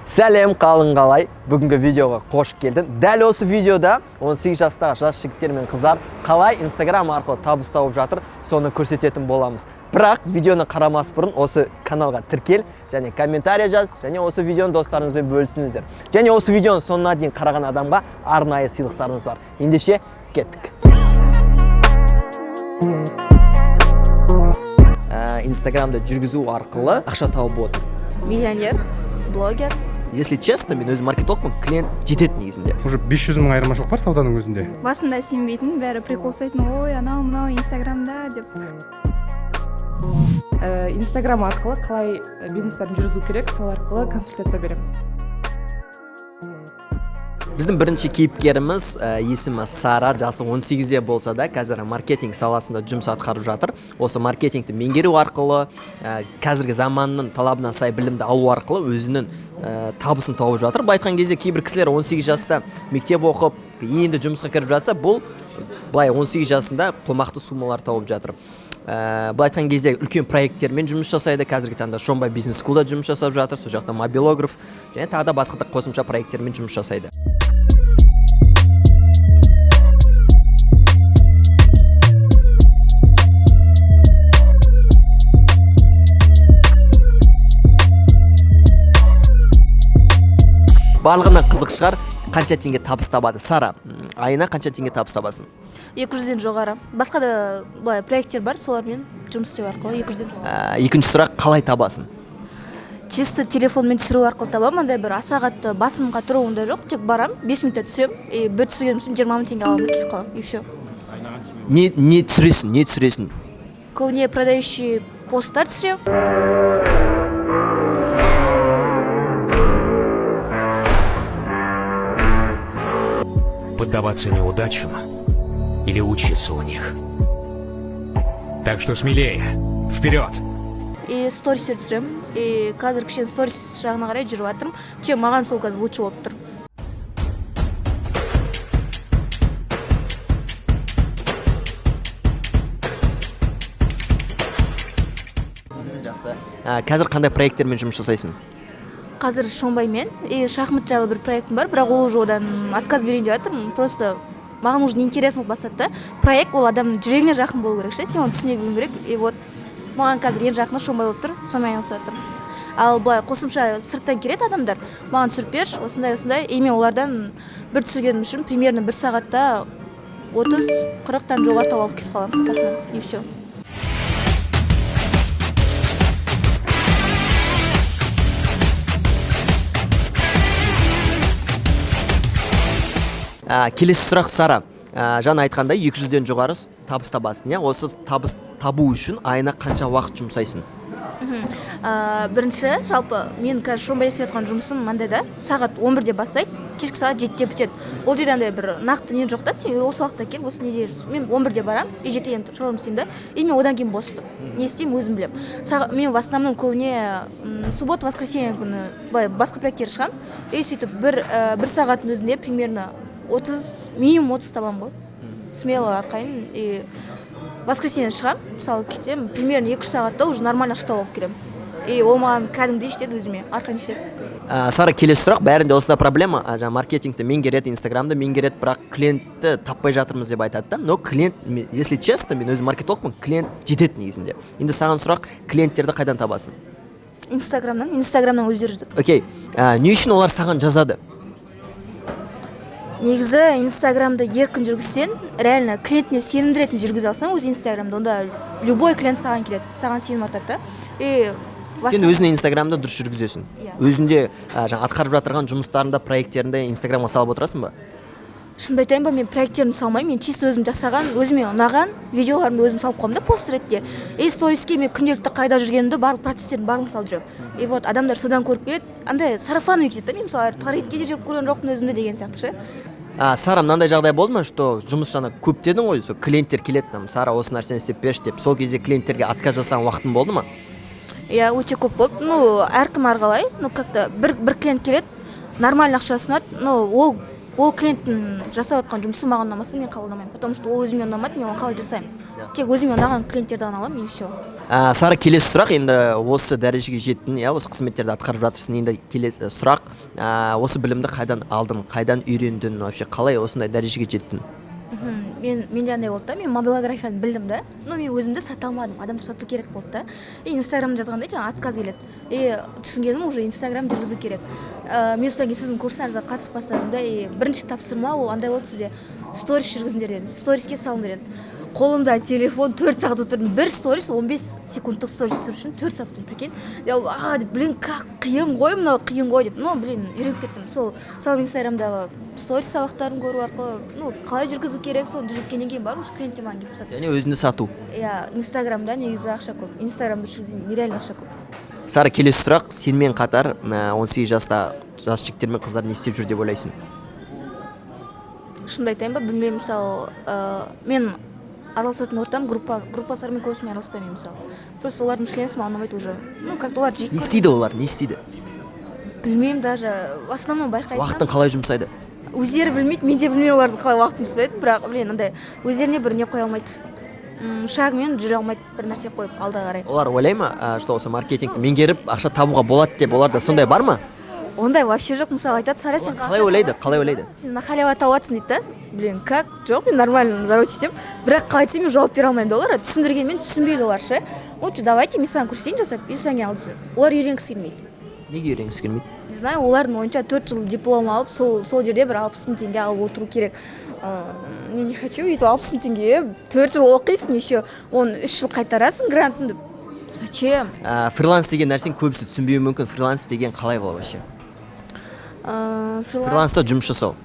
Сәлем, қалың қалай. Бүгінгі видеоға қош келдің. Дәл осы видеода 18 жастағы жас жігіттер мен қыздар қалай Instagram арқылы табыс тауып жатыр, соны көрсететін боламыз. Бірақ видеоны қарамас бұрын осы каналға тіркел, және комментарий жаз, және осы видеоны достарыңызбен бөлісіңіздер. Және осы видеоны соңына дейін қараған адамға арнайы сыйлықтарымыз бар. Ендеше кеттік. Инстаграмда жүргізу арқылы ақша тауып отыр. Миллионер, блогер. Если честно, мен өзім маркетологпын, клиент жетеді негізінде. Уже 500 мың айырмашылық бар сауданың өзінде. Басында сенбейтін, бәрі прикол ұстайтын, ой, анау мынау Инстаграмда деп. Инстаграм арқылы қалай бизнестерін жүргізу керек, сол арқылы консультация беремін. Біздің бірінші кейіпкеріміз есімі Сара, жасы 18-де болса да, қазір маркетинг саласында жұмыс атқарып жатыр. Осы маркетингті меңгеру арқылы, қазіргі заманның талабына сай білімді алу арқылы өзінің табысын тауып жатыр. Былай айтқан кезде кейбір кісілер 18 жаста мектеп оқып, енді жұмысқа кіріп жатса, бұл былай 18 жасында қомақты суммалар тауып жатыр. Былай айтқан кезде үлкен проекттермен жұмыс жасайды. Қазіргі таңда Шомбай бизнес скулда жұмыс жасап жатыр, сол жақта мобилограф және тағы да басқа қосымша проекттермен жұмыс жасайды. Барлығына қызық шығар, қанша теңге табыс табады? Сара, айына қанша теңге табыс табасың? 200-ден жоғары. Басқа да былай проекттер бар, солармен жұмыс істеу арқылы 200-ден жоғары. Екінші сұрақ, қалай табасың? Чисто телефонмен түсіру арқылы табамын, андай бір асағатты басымға тұру ондай жоқ, тек барам, 5 минутта түсірем, бір түсірген үшін 20 мың теңге аламын, кетіп қалам, и все. Не түсіресің? Көбіне продающий посттар түсірем. Поддаваться неудачам или учиться у них. Так что смелее, вперед! И стористер түсірем. И қазір кішкене сторис жағына қарай жүріп жатырмын. Чем маған сол қазір лучше болып тұр. Жақсы. Қазір қандай проекттермен жұмыс жасайсың? Қазір Шомбаймен шахмат жайлы бір проектім бар, бірақ ол уже одан отказ берейін деп жатырмын. Просто маған уже неинтересно болып бастады. Проект ол адамның жүрегіне жақын болу керек, сен оны түсіне білуің керек. И вот маған қазір ең жақыны Шомбай болып тұр, сонымен айналысып жатырмын. Ал былай қосымша сырттан келеді адамдар, маған түсіріп берші, осындай, и мен олардан бір түсіргенім үшін примерно 1 сағатта 30-40-тан жоғары тауып алып кетіп қаламын басынан, и все. Келесі сұрақ, Сара. Жаңа айтқандай 200-ден жоғары табыс табасың, иә? Осы табыс табу үшін айына қанша уақыт жұмсайсың? Бірінші, жалпы, мен қазір Шомбайда істеп жатқан жұмысым маңдайда, сағат 11-де бастайды, кешкі сағат 7-де бітеді. Ол жерде андай бір нақты не жоқ та, сен осы уақытта кел, осы неде жүрсің. Мен 11-де барам, 7-де шаруам істеймін да, и мен одан кейін боспын. Не істеймін, өзім білем. Мен в основном көбіне суббота, воскресенье күні басқа проекттер шығам, и сөйтіп бір сағаттың өзінде примерно 30, минимум 30 табам ғой. Смело арқайын. И воскресенье шығам, мысалы кетсем, примерно 2 сағатта уже нормально ақша тауып келем. И ол маған кәдімгідей жетеді өзіме, арқайын жетеді. Сара, келесі сұрақ, бәрінде осында проблема, маркетингті меңгереді, Инстаграмды меңгереді, бірақ клиентті таппай жатырмыз деп айтады да. Но клиент, если честно, мен өзім маркетологпын, клиент жетеді негізінде. Енді саған сұрақ, клиенттерді қайдан табасың? Инстаграмнан өздері жазады. Окей, не үшін олар саған жазады? Негізі Инстаграмды еркін жүргізсен, реально клиентіне сенімдіретін жүргізе алсаң, өз Инстаграмда, онда любой клиент саған келеді, саған сенім артады. Сен өзіне Инстаграмда дұрыс жүргізесің. Өзінде атқарып жатырған жұмыстарында, проекттерінде Инстаграмға салып отырасың ба? Шынымды айтайын ба, мен проекттерімді салмаймын, мен чисто өзім жасаған, өзіме ұнаған видеоларымды өзім салып қоймын да, пост ретте. Сториске мен күнделікті қайда жүргенімді, барлық процестерін барлығын салып жүремін. И вот адамдар содан көріп келеді, андай сарафан кетеді да, мен мысалы тарихетке де жүріп көрген жоқпын өзімді деген сияқты ше. Сара, мынандай жағдай болды ма, что жұмыс жана көп дедің ғой, сол клиенттер келеді, Сара осы нәрсені істеп берші деп, сол кезде клиенттерге отказ жасаған уақытың болды ма? Иә, өте көп болды. Әркім арқалай, как-то бір клиент келеді, нормально ақша ұсынады, ол клиенттің жасап отқан жұмысы маған ұнамаса, мен қабылдамаймын, потому что ол өзіме ұнамайды, мен оны қалай жасаймын. тек өзіме ұнаған клиенттерді ғана аламын и все. Сара, келесі сұрақ, енді осы дәрежеге жеттің, иә, осы қызметтерді атқарып жатырсың. Енді келесі сұрақ, осы білімді қайдан алдың, қайдан үйрендің, вообще қалай осындай дәрежеге жеттің? Менде андай болды да, мен мобилографияны білдім да, но мен өзімді сата алмадым, адамды сату керек болды да. И инстаграмда жазғанда жаңа отказ келеді. И түсінгенім уже инстаграм жүргізу керек. Мен содан кейін сіздің курстарыңызға қатысып бастадым да, и бірінші тапсырма ол андай болды, сізде сторис жүргізіңдер деді, сториске салыңдар деді. Қолымда телефон 4 сағат отырдым, бір сторис 15 секундтық сторис түсіру үшін 4 сағат отырдым, прикинь. Я блин, как қиын ғой, мынау қиын ғой деп. Ну, блин, үйреніп кеттім. Сол инстаграмдағы сторис сабақтарын көру арқылы, ну, қалай жүргізу керек, соны жүргізгеннен кейін барып, клиентте маған келіп қосады. Яғни өзіңді сату. Иә, инстаграмда негізі ақша көп. Инстаграмды жүргізген нереально ақша көп. Сара, келесі сұрақ, сенімен қатар 18 жаста жас жігіттер мен қыздар не істеп жүр деп ойлайсың? Шынымды айтайын ба, білмеймін, мысалы, мен араласатын ортам группаластармен көбісімен араласпаймын мысалы. Просто олардың мышлениясы маған ұнамайды уже. Ну, как-то олар жейді. Не істейді олар, не істейді? Білмеймін даже, в основном байқайтын. Уақытын қалай жұмсайды? Өздері білмейді, мен де білмеймін олардың қалай уақытын жұмсайды, бірақ блин, андай өздеріне бір не қоя алмайды. Шагымен жүре алмайды, бір нәрсе қойып алда қарай. Олар ойлай ма, что осы маркетингті меңгеріп ақша табуға болады деп, оларда сондай бар ма? Ондай вообще жоқ, мысалы айтады, Сара, сен қалай ойлайды? Сен на халява табатсың дейді да. Блин, как? Жоқ, мен нормально заработать етемін. Бірақ қалай айтсам мен жауап бере алмаймын да олар. Түсіндіргенмен түсінбейді олар ше. Лучше давайте мен саған көрсетейін жасап, и саған ал десін. Олар үйренгісі келмейді. Неге үйренгісі келмейді? Не знаю, олардың ойынша 4 жыл диплом алып, сол жерде бір 60 000 теңге алып отыру керек. Мен не хочу, өйтіп 60 000 теңге 4 жыл оқисың, еще оны 3 жыл қайтарасың грантыңды. Зачем? Фриланс деген нәрсені көбісі түсінбеуі мүмкін. Фриланс деген қалай болады вообще? Фриланста жұмыс жасау.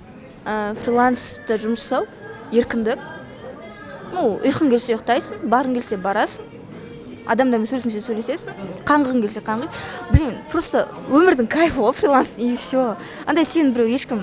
Фриланста жұмыс жасау, еркіндік. Ну, ұйқың келсе ұйықтайсың, барың келсе барасың. Адамдармен сөйлесесің, қаңғың келсе қаңғи. Блин, просто өмірдің кайфы ғой фриланс, и все. Андай сен біреу ешкім,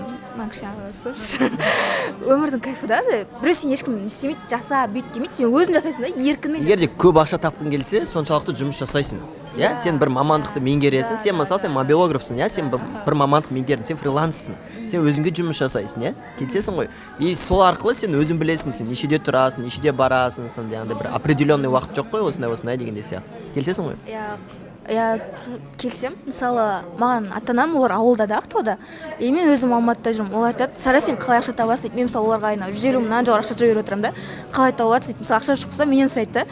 өмірдің кайфы да, біреу сен ешкім істемейді, жаса, бүйт демейді, сен өзің жасайсың да, еркінмен. Егер де көп ақша тапқың келсе, соншалықты жұмыс жасайсың. Я, сен бір мамандықты меңгересің, сен мысалы сен мобилографсың, я, сен бір мамандық меңгердің, сен фриланссың. Сен өзіңге жұмыс жасайсың, я? Келсесің ғой. И сол арқылы сен өзің білесің, сен нешеде тұрасың, нешеде барасың, сен де бір определенный уақыт жоқ қой, осындай дегенде сияқты. Келсесің ғой. Я келсем, мысалы, маған ата-анам олар ауылда да, Ақтауда, и мен өзім Алматыда жүрмін. Олар айтады, Сара, сен қалай ақша табасың дейді. Мен мысалы оларға айына 150 мыңнан жоғары ақша жіберіп отырамын да. Қалай табасың дейді. Мысалы ақша шықпаса менен сұрайды да.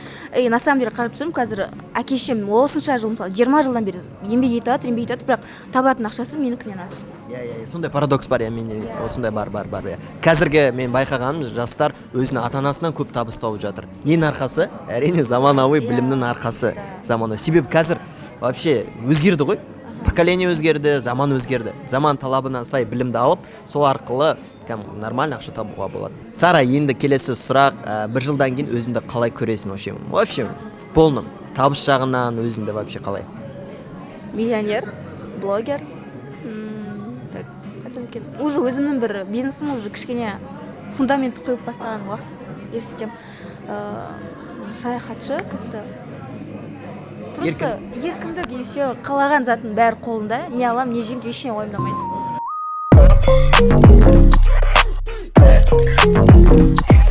На самом деле қарап тұрсам, қазір әке-шешем осынша жыл, мысалы 20 жылдан бері еңбек етіп жатыр, бірақ табатын ақшасы менікінен аз. Сондай парадокс бар, менде осындай бар. Қазіргі мен байқағаным, жастар өзінің ата-анасынан көп табыс тауып жатыр. Ненің арқасы? Әрине заманауи білімнің арқасы. Заманауи. Себебі қазір вообще өзгерді ғой. Поколение өзгерді, заман өзгерді. Заман талабына сай білімді алып, сол арқылы нормально ақша табуға болады. Сара, енді келесі сұрақ, бір жылдан кейін өзіңді қалай көресің вообще? В полном табыс жағынан өзіңді вообще қалай? Миллионер, блогер. Уже өзімнің бір бизнесім уже кішкене фундамент қойып бастаған уақыт елестетем. Саяхатшы как-то просто еркіндік и все, қалаған затын бәрі қолында, не алам, не жеймін, ештеңе уайымдамайсың.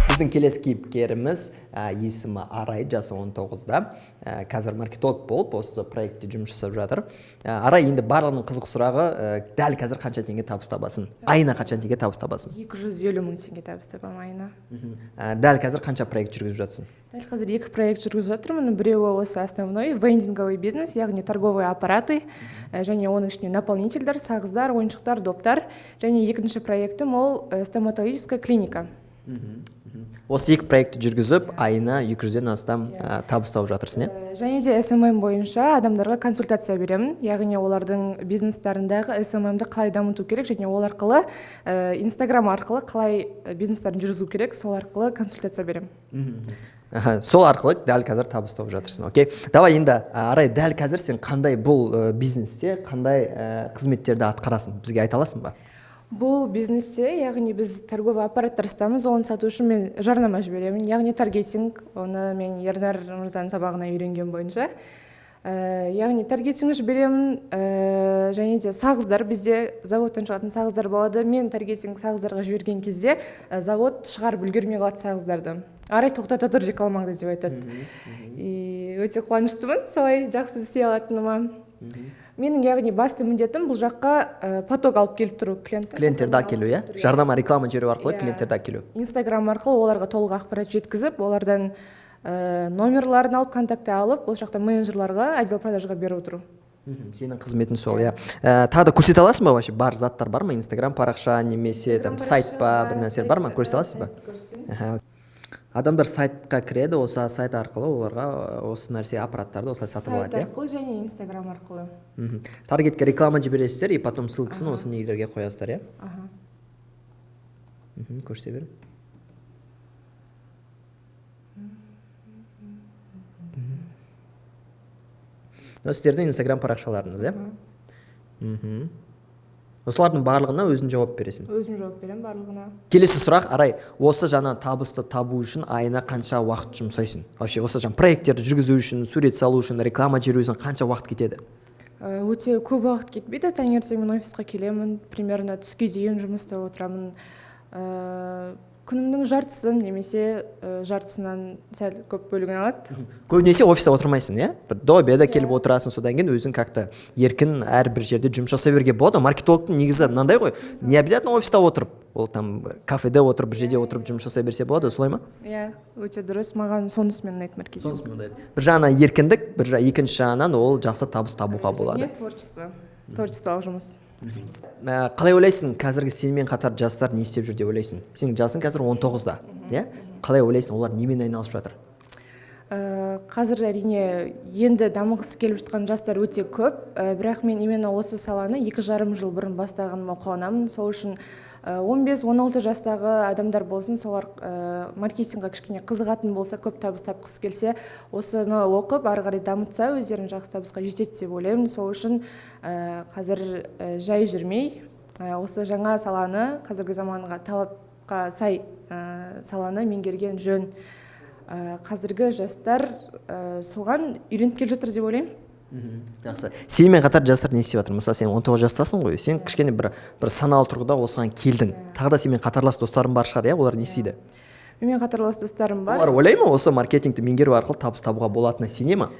Біздің келесі кейіпкеріміз есімі Арай, жасы 19-да. Қазір маркетолог болып осы проектте жұмыс жасап жатыр. Арай, енді барлығының қызық сұрағы, дәл қазір қанша теңге табыс табасың? Айына қанша теңге табыс табасың? 250 мың теңге табыс табамын айына. Дәл қазір қанша проект жүргізіп жатсың? Дәл қазір 2 проект жүргізіп жатырмын. Біреуі осы основной вендинговый бизнес, яғни торговые аппараты, және оның ішінде наполнительдер, сағыздар, ойыншықтар, доптар. Және екінші проектім ол стоматологическая клиника. Осы екі проектті жүргізіп, айына 200-ден астам табыс тауып жатырсың, иә? Және де SMM бойынша адамдарға консультация беремін, яғни олардың бизнестарындағы SMM-ді қалай дамыту керек, және ол арқылы Instagram арқылы қалай бизнестерін жүргізу керек, сол арқылы консультация беремін. Сол арқылы дәл қазір табыс тауып жатырсың, окей? Давай енді, Арай, дәл қазір сен қандай бұл бизнесте, қандай қызметтерді атқарасың? Бізге айта аласың ба? Бұл бизнесте, яғни біз торговый аппараттар сатамыз, оны сату үшін мен жарнама жіберемін, яғни таргетинг, оны мен Ернар мырзаның сабағына үйренген бойынша. яғни таргетинг беремін, және де сағыздар, бізде заводтан шығатын сағыздар болады. Мен таргетинг сағыздарға жіберген кезде завод шығарып үлгермей қалады сағыздарды. Арай тоқтата тұр рекламаңды деп айтады. Өте қуаныштымын солай жақсы істей алатыныма. Менің яғни басты міндетім бұл жаққа поток алып келіп тұру, клиенттерді әкелу, иә? Жарнама, реклама жіберу арқылы клиенттерді әкелу. Инстаграм арқылы оларға толық ақпарат жеткізіп, олардан номерларын алып, контакты алып, ол жақта менеджерларға отдел продажға беріп отыру. Сенің қызметің сол, иә. Тағы да көрсете аласың ба вообще? Бар заттар бар ма? Инстаграм парақша немесе сайт па, бір нәрселер бар ма? Көрсете аласыз ба? Адамдар сайтқа кіреді, осы сайт арқылы оларға осы нәрсе аппараттарды осылай сатып алады, сайт арқылы және Инстаграм арқылы. Таргетке реклама жібересіздер, и потом ссылкасын осы нелерге қоясыздар, иә? Көрсете бер. Сіздердің Инстаграм парақшаларыңыз, иә? Осылардың барлығына өзің жауап бересің? Өзім жауап берем барлығына. Келесі сұрақ, Арай, осы жаңа табысты табу үшін айына қанша уақыт жұмсайсың? Вообще, осы жаңа проекттерді жүргізу үшін, сурет салу үшін, реклама жіберу үшін қанша уақыт кетеді? Өте көп уақыт кетпейді. Таңертең мен офисқа келемін, примерно түске дейін жұмыста отырамын. Күнімнің жартысын немесе жартысынан сәл көп бөлігін алады. Көбінесе офиста отырмайсың, иә? До обеда келіп отырасың, содан кейін өзің как-то еркін әрбір жерде жұмыс жасай беруге болады. Маркетологтың негізі мынандай ғой, не обязательно офиста отырып, ол там кафеде отырып, бір жерде отырып жұмыс жасай берсе болады, солай ма? Иә, өте дұрыс. Маған сонысымен ұнайды маркетинг. Бір жағынан еркіндік, бір екінші жағынан ол жақсы табыс табуға болады. Творчестволық жұмыс. Қалай ойлайсың, қазіргі сенімен қатар жастар не істеп жүр деп ойлайсың? Сенің жасың қазір 19-да, иә? Қалай ойлайсың, олар немен айналысып жатыр? Қазір әрине енді дамығысы келіп жатқан жастар өте көп, бірақ мен именно осы саланы 2,5 жыл бұрын бастағаныма қуанамын. Сол үшін 15-16 жастағы адамдар болсын, солар маркетингға кішкене қызығатын болса, көп табыс тапқысы келсе, осыны оқып, ары қарай дамытса, өздерін жақсы табысқа жетеді деп ойлаймын. Сол үшін қазір жай жүрмей, осы жаңа саланы, қазіргі заманға талапқа сай саланы меңгерген жөн. Қазіргі жастар соған үйреніп келе жатыр деп ойлаймын. Жақсы. Сенімен қатар жастар не істеп жатыр? Мысалы, сен 19 жастасың ғой, сен кішкене бір саналы тұрғыда осыған келдің. Тағы да сенімен қатарлас достарың бар шығар, иә? Олар не істейді? Менімен қатарлас достарым бар. Олар ойлай ма осы маркетингті меңгеру арқылы табыс табуға болатынына сене ма?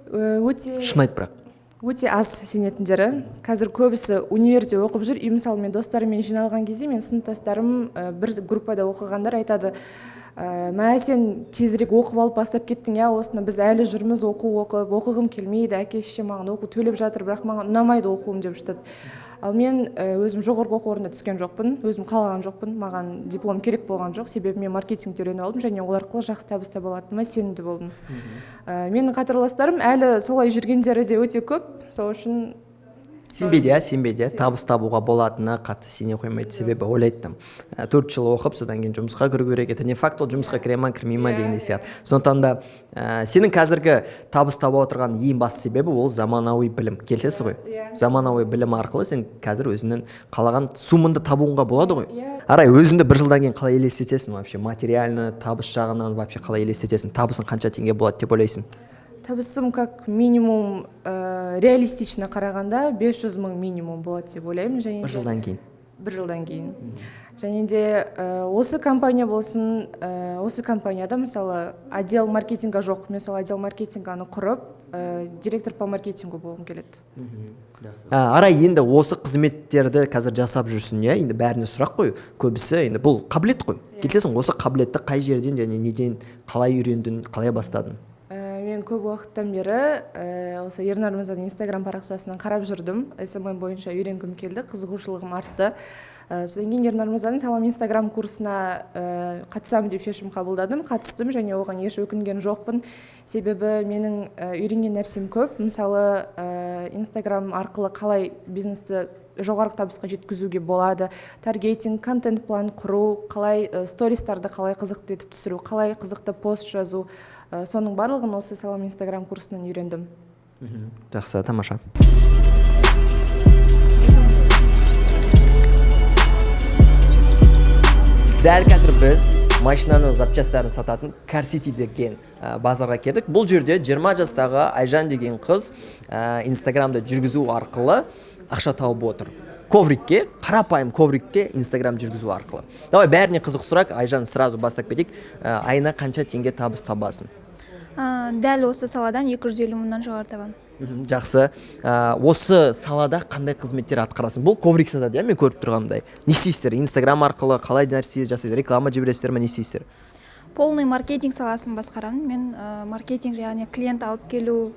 Шын айт бірақ. Өте аз сенетіндері. Қазір көбісі универде оқып жүр. Мысалы, мен достарыммен жиналған кезде мен сыныптастарым бір группада оқығандар айтады: мә, сен тезірек оқып алып бастап кеттің, иә, осыны біз әлі жүрміз, оқығым келмейді, әке-шеше маған оқу төлеп жатыр, бірақ маған ұнамайды оқуым деп жатады. Ал мен өзім жоғарғы оқу орнына түскен жоқпын, өзім қалаған жоқпын, маған диплом керек болған жоқ, себебі мен маркетингті үйреніп алдым және ол арқылы жақсы табыс таба алатыныма сенімді болдым. Менің қатарластарым әлі солай жүргендері де өте көп, сол үшін сенбейді, табыс табуға болатынына қатты сене қоймайды, себебі ойлайды 4 жыл оқып, содан кейін жұмысқа кіру керек еді. Не факт ол жұмысқа кіре ма, кірмей ма дегендей сияқты. Сондықтан да сенің қазіргі табыс таба отырған ең басты себебі ол заманауи білім. Келісесіз ғой? Заманауи білім арқылы сен қазір өзіңнің қалаған суммаңды табуыңға болады ғой. Арай, өзіңді бір жылдан кейін қалай елестетесің вообще? Материальны табыс жағынан вообще қалай елестетесің? Табысың қанша теңге болады деп ойлайсың? Табысым как минимум реалистично қарағанда 500 мың минимум болады деп ойлаймын. Бір жылдан кейін? Бір жылдан кейін. Және де осы компания болсын, осы компанияда мысалы отдел маркетинга жоқ. Мен сол отдел маркетинганы құрып, директор по маркетингу болғым келеді. Арай, енді осы қызметтерді қазір жасап жүрсің, иә? Енді бәріне сұрақ қой. Көбісі енді бұл қабілет қой. Келсесің, осы қабілетті қай жерден және неден қалай үйрендің, қалай бастадың? Мен көп уақыттан бері осы Ернар Мырзаның Инстаграм парақшасынан қарап жүрдім. SMM бойынша үйренгім келді, қызығушылығым артты. Содан кейін Ернар Мырзаның Салам Инстаграм курсына қатысамын деп шешім қабылдадым. Қатыстым және оған еш өкінген жоқпын. Себебі менің үйренген нәрсем көп. Мысалы, Инстаграм арқылы қалай бизнесті жоғары табысқа жеткізуге болады, таргетинг, контент план құру, қалай стористарды қалай қызықты етіп түсіру, қалай қызықты пост жазу, соның барлығын осы Салам Инстаграм курсынан үйрендім. Жақсы, тамаша. Дәл қазір біз машинаның запчастарын сататын Car City деген базарға келдік. Бұл жерде 20 жастағы Айжан деген қыз Инстаграмда жүргізу арқылы ақша тауып отыр. Коврикке, қарапайым коврикке Инстаграм жүргізу арқылы. Давай бәріне қызық сұрақ, Айжан сразу бастап кетейік. Айына қанша теңге табыс табасың? Дәл осы саладан 250 мыңнан жоғары табамын. Жақсы. Осы салада қандай қызметтер атқарасың? Бұл коврик сатады, мен көріп тұрғандай. Не істейсіздер? Инстаграм арқылы қалай нәрсе жасайсыздар? Реклама жібересіздер ме, не істейсіздер? Полный маркетинг саласын басқарамын. Мен маркетинг, яғни клиент алып келу,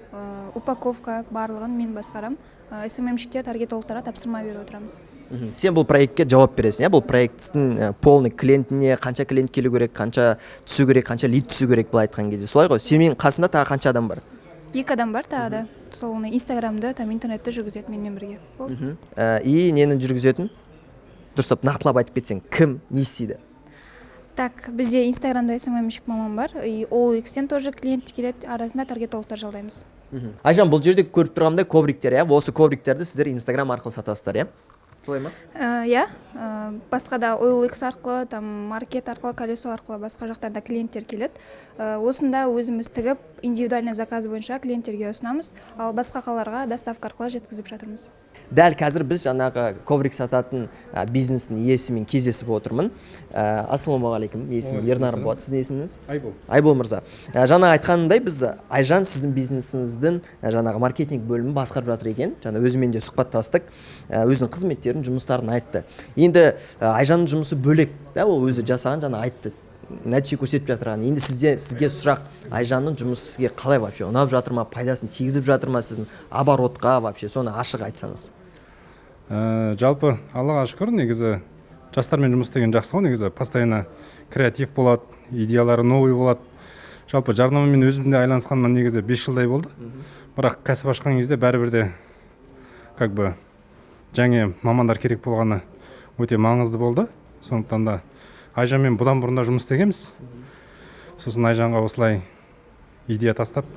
упаковка барлығын мен басқарамын. СММщикте таргетологтарға тапсырма беріп отырамыз. Сен бұл проектке жауап бересің, бұл проекттің полный клиентіне қанша клиент келу керек, қанша түсу керек, қанша лид түсу керек былай айтқан кезде. Солай ғой, сенің қасында тағы қанша адам бар? 2 адам бар тағы да. Сол Инстаграмды, интернетті жүргізеді менімен бірге. И нені жүргізетін? Дұрыстап нақтылап айтып кетсең, кім не істейді? Так, бізде Инстаграмда СММщик маман бар. Ол X'тен тоже клиент келеді, арасында таргетологтар жалдаймыз. Айжан, бұл жерде көріп тұрғандай ковриктер, осы ковриктерді сіздер Инстаграм арқылы сатасыздар, солай ма? Басқа да OLX арқылы, маркет арқылы, колесо арқылы басқа жақтарда клиенттер келеді. Осында өзіміз тігіп, индивидуальный заказ бойынша клиенттерге ұсынамыз, ал басқа қалаларға доставка арқылы жеткізіп жатырмыз. Дәл қазір біз жаңағы коврик сататын бизнестің иесімен кездесіп отырмын. Ассалаумағалейкум, есімім Ернар болады, сіздің есіміңіз? Айбол. Айбол мырза. Жаңа айтқанымдай, біз Айжан сіздің бизнесіңіздің жаңағы маркетинг бөлімін басқарып жатыр екен. Жаңа өзімен де сұхбаттастық, өзінің қызметтерін, жұмыстарын айтты. Енді Айжанның жұмысы бөлек, ол өзі жасаған, жаңа айтты. Нәтиже көрсетіп жатырған. Енді сізге сұрақ, Айжанның жұмысы сізге қалай вообще ұнап жатыр ма, пайдасын тигізіп жатыр ма сіздің оборотқа вообще, соны ашық айтсаңыз. Жалпы Аллаға шүкір, негізі жастармен жұмыс істеген жақсы ғой, негізі постоянно креатив болады, идеялары новый болады. Жалпы жарнамамен өзімде айланысқаннан негізі 5 жылдай болды. Бірақ кәсіп ашқан кезде бәрібір де как бы жаңа мамандар керек болғаны өте маңызды болды. Сондықтан да Айжанмен бұдан бұрында жұмыс істегенбіз. Сосын Айжанға осылай идея тастап,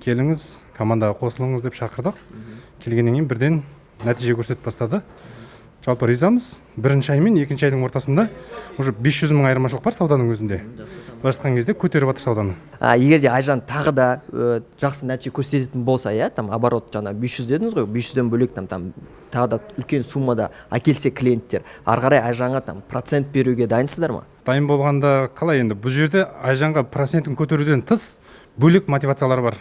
келіңіз, командаға қосылыңыз деп шақырдық. Келгеннен кейін бірден нәтиже көрсетіп бастады. Жалпы ризамыз. Бірінші ай мен екінші айдың ортасында уже 500 мың айырмашылық бар сауданың өзінде. Былайша айтқан кезде көтеріп жатыр сауданы. Егер де Айжан тағы да жақсы нәтиже көрсететін болса, оборот жаңа 500 дедіңіз ғой, 500-ден бөлек тағы да үлкен суммада әкелсе клиенттер, ары қарай Айжанға процент беруге дайынсыздар ма? Дайын болғанда қалай енді? Бұл жерде Айжанға процентін көтеруден тыс бөлек мотивациялар бар.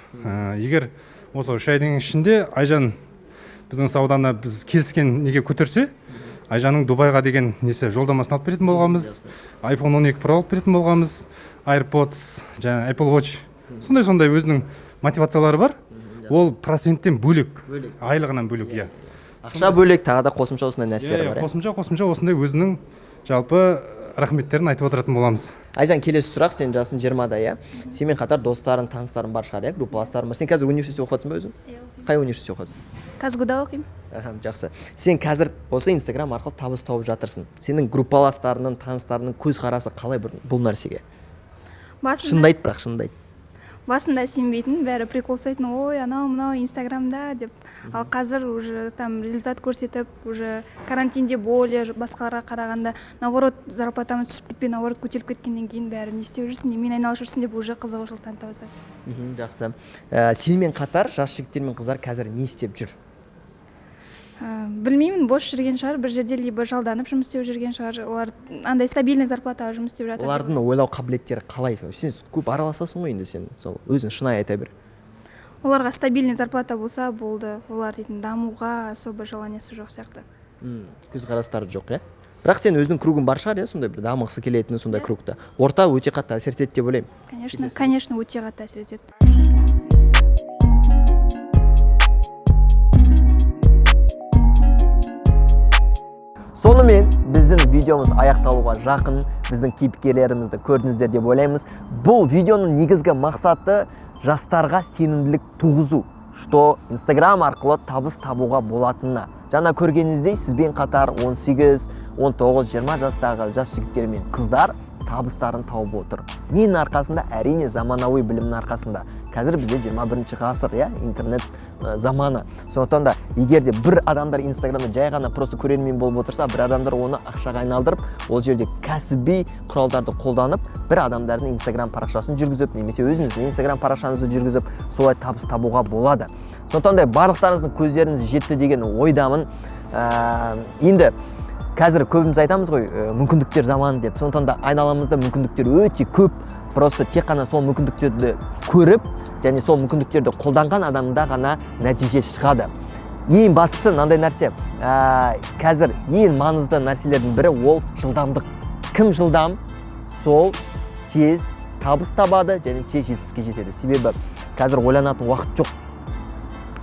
Егер осы 3 айдың ішінде Айжан біздің сауданы біз келіскен неге көтерсе, Айжанның Дубайға деген несі жолдамасын алып беретін болғанбыз, iPhone 12 Pro алып беретін болғанбыз, AirPods, жаңа Apple Watch. Сондай өзінің мотивациялары бар. Ол проценттен бөлек, айлығынан бөлек, иә. Ақша бөлек, тағы да қосымша осындай нәрселер бар. Қосымша осындай өзінің жалпы рахметтерін айтып отыратын боламыз. Айжан, келесі сұрақ, сен жасың 20-да, сенімен қатар достарың, таныстарың бар шығар, группаластарың бар. Сен қазір университетте оқып жатсың ба өзің? Қай университетте оқып жатсың? Казгуда оқимын. Жақсы. Сен қазір осы Инстаграм арқылы табыс тауып жатырсың. Сенің группаластарының, таныстарының көзқарасы қалай бұл нәрсеге? Шындайды, бірақ шындайды. Басында сенбейтін, бәрі прикол ұстайтын, ой, анау Инстаграмда деп. Ал қазір уже результат көрсетіп, уже карантинде более басқаларға қарағанда, наоборот, зарплатамыз түсіп кетпей, наоборот, көтеріліп кеткеннен кейін бәрі не істеп жүрсің, немен айналысып жүрсің деп уже қызығушылық таныта бастады. Жақсы. Сенімен қатар жас жігіттер мен қыздар қазір не істеп жүр? Білмеймін, бос жүрген шығар, бір жерде либо жалданып жұмыс істеп жүрген шығар, олар андай стабильный зарплатаға жұмыс істеп жатыр. Олардың ойлау қабілеттері қалай? Сен көп араласасың ғой енді, сен сол өзің шынайы айта бер. Оларға стабильный зарплата болса болды, олар дейтін дамуға особо желаниясы жоқ сияқты. Көзқарастары жоқ, Бірақ сен өзінің кругың бар шығар, сондай бір дамығысы келетіні сондай кругта. Орта өте қатты әсер етеді деп ойлаймын. Конечно, өте қатты әсер етеді. Сонымен біздің видеомыз аяқталуға жақын, біздің кейіпкерлерімізді көрдіңіздер деп ойлаймыз. Бұл видеоның негізгі мақсаты жастарға сенімділік туғызу, что Инстаграм арқылы табыс табуға болатынына. Жаңа көргеніңіздей сізбен қатар 18, 19, 20 жастағы жас жігіттер мен қыздар табыстарын тауып отыр. Ненің арқасында? Әрине заманауи білімнің арқасында. Қазір бізде 21 ғасыр, интернет заманы. Сондықтан да егер де бір адамдар Инстаграмда жай ғана просто көрермен болып отырса, бір адамдар оны ақшаға айналдырып, ол жерде кәсіби құралдарды қолданып, бір адамдардың Инстаграм парақшасын жүргізіп, немесе өзіңіздің Инстаграм парақшаңызды жүргізіп, солай табыс табуға болады. Сондықтан да барлықтарыңыздың көздеріңіз жетті деген ойдамын. Енді қазір көбіміз айтамыз ғой, мүмкіндіктер заманы деп. Сондықтан да айналамызда мүмкіндіктер өте көп. Просто тек қана сол мүмкіндіктерді көріп, және сол мүмкіндіктерді қолданған адамда ғана нәтиже шығады. Ең бастысы мынандай нәрсе, қазір ең маңызды нәрселердің бірі ол жылдамдық. Кім жылдам, сол тез табыс табады және тез жетістікке жетеді. Себебі қазір ойланатын уақыт жоқ.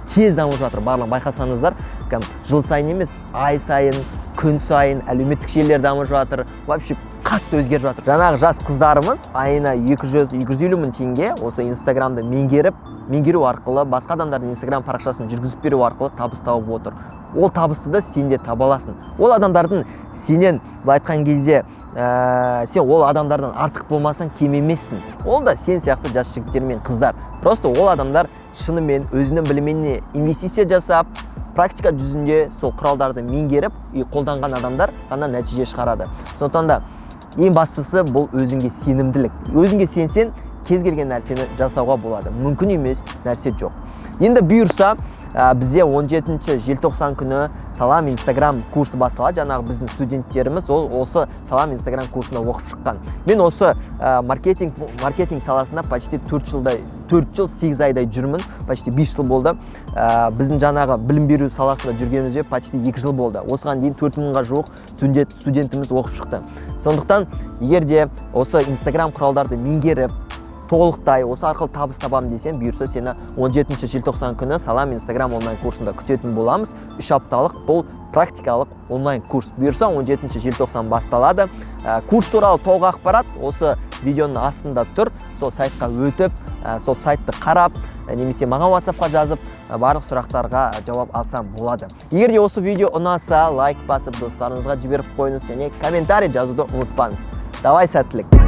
Тез дамып жатыр. Барлығын байқасаңыздар, жыл сайын емес, ай сайын, күн сайын әлеуметтік желілер дамып жатыр. Вообще қатты өзгеріп жатыр. Жаңағы жас қыздарымыз айына 200-250 мың теңге осы Инстаграмды меңгеру арқылы, басқа адамдардың Инстаграм парақшасын жүргізіп беру арқылы табыс тауып отыр. Ол табысты да сен де таба аласың. Ол адамдардың сенен былай айтқан кезде сен ол адамдардан артық болмасаң кем емессің. Ол да сен сияқты жас жігіттер мен қыздар. Просто ол адамдар шынымен өзінің біліміне инвестиция жасап, практика жүзінде сол құралдарды меңгеріп, қолданған адамдар ғана нәтиже шығарады. Сондықтан да ең бастысы бұл өзіңге сенімділік. Өзіңге сенсең, кез келген нәрсені жасауға болады. Мүмкін емес нәрсе жоқ. Енді бұйырса, бізде 17 желтоқсан күні Салам Инстаграм курсы басталады. Жаңағы біздің студенттеріміз осы Салам Инстаграм курсында оқып шыққан. Мен осы маркетинг саласында почти 4 жыл 8 айдай жүрмін. Почти 5 жыл болды. Біздің жаңағы білім беру саласында жүргенімізде почти 2 жыл болды. Осыған дейін 4000-ға жуық студентіміз оқып шықты. Сондықтан, егер де осы Инстаграм құралдарды меңгеріп, толықтай осы арқылы табыс табамын десем, бұйырса сені 17 желтоқсан күні Салам Инстаграм онлайн курсында күтетін боламыз. 3 апталық бұл практикалық онлайн курс. Бұйырса 17 желтоқсан басталады. Курс туралы толық ақпарат осы видеоның астында тұр. Сол сайтқа өтіп, сол сайтты қарап, немесе маған WhatsApp-қа жазып, барлық сұрақтарға жауап алсам болады. Егер де осы видео ұнаса, лайк басып, достарыңызға жіберіп қойыңыз және комментарий жазуды ұмытпаңыз. Давай, сәттілік!